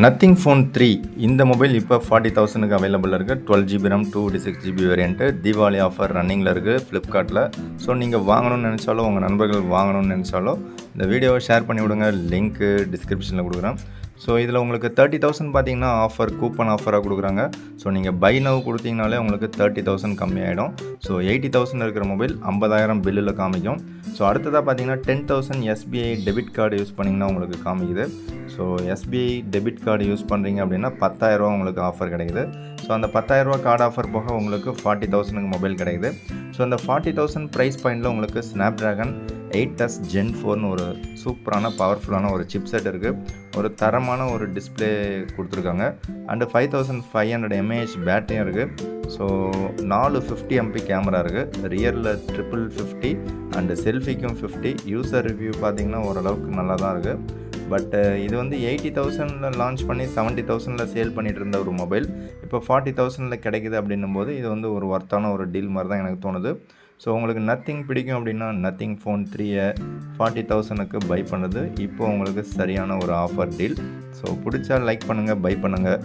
Nothing phone 3 இந்த mobile இப்போ 40,000க்கு available இருக்குது. 12GB RAM 256GB variant. Deepavali offer ரன்னிங்கில் இருக்குது ஃப்ளிப்கார்ட்டில். ஸோ நீங்கள் வாங்கணும்னு நினச்சாலோ உங்கள் நண்பர்கள் வாங்கணும்னு நினச்சாலோ இந்த வீடியோவை ஷேர் பண்ணி விடுங்க. லிங்க்கு டிஸ்கிரிப்ஷனில் கொடுக்குறேன். ஸோ இதில் உங்களுக்கு 30,000 பார்த்தீங்கன்னா ஆஃபர் கூப்பன் ஆஃபராக கொடுக்குறாங்க. ஸோ நீங்கள் பை நவ் கொடுத்தீங்கனாலே உங்களுக்கு 30,000 கம்மியாயிடும். ஸோ 80,000 இருக்கிற மொபைல் 50,000 பில்லில் காமிக்கும். ஸோ அடுத்ததாக பார்த்தீங்கன்னா 10,000 SBI டெபிட் கார்டு யூஸ் பண்ணிங்கன்னா உங்களுக்கு காமிக்குது. So SBI debit card use பண்ணுறீங்க அப்படின்னா 10,000 உங்களுக்கு ஆஃபர் கிடைக்குது. ஸோ அந்த 10,000 கார்டு ஆஃபர் போக உங்களுக்கு 40,000க்கு மொபைல் கிடைக்குது. ஸோ அந்த 40,000 ப்ரைஸ் பாயிண்டில் உங்களுக்கு ஸ்னாப்ட்ராகன் 8S Gen 4னு ஒரு சூப்பரான பவர்ஃபுல்லான ஒரு சிப்செட் இருக்குது. ஒரு தரமான ஒரு டிஸ்பிளே கொடுத்துருக்காங்க. அண்டு 5500 mAh பேட்டரியும் இருக்குது. ஸோ 450MP கேமரா இருக்குது. ரியரில் 50 அண்டு செல்ஃபிக்கும் 50. யூசர் ரிவ்யூ பார்த்திங்கன்னா ஓரளவுக்கு நல்லா தான் இருக்குது. பட் இது வந்து 80,000 லான்ச் பண்ணி 70,000 சேல் பண்ணிகிட்டு இருந்த ஒரு மொபைல் இப்போ 40,000 கிடைக்குது அப்படின்னும் போது இது வந்து ஒரு ஒர்த்தான ஒரு டீல் மாதிரி தான் எனக்கு தோணுது. ஸோ உங்களுக்கு நத்திங் பிடிக்கும் அப்படின்னா நத்திங் ஃபோன் 3 40,000க்கு பை பண்ணுறது இப்போ உங்களுக்கு சரியான ஒரு ஆஃபர் டீல். ஸோ பிடிச்சா லைக் பண்ணுங்கள், பை பண்ணுங்கள்.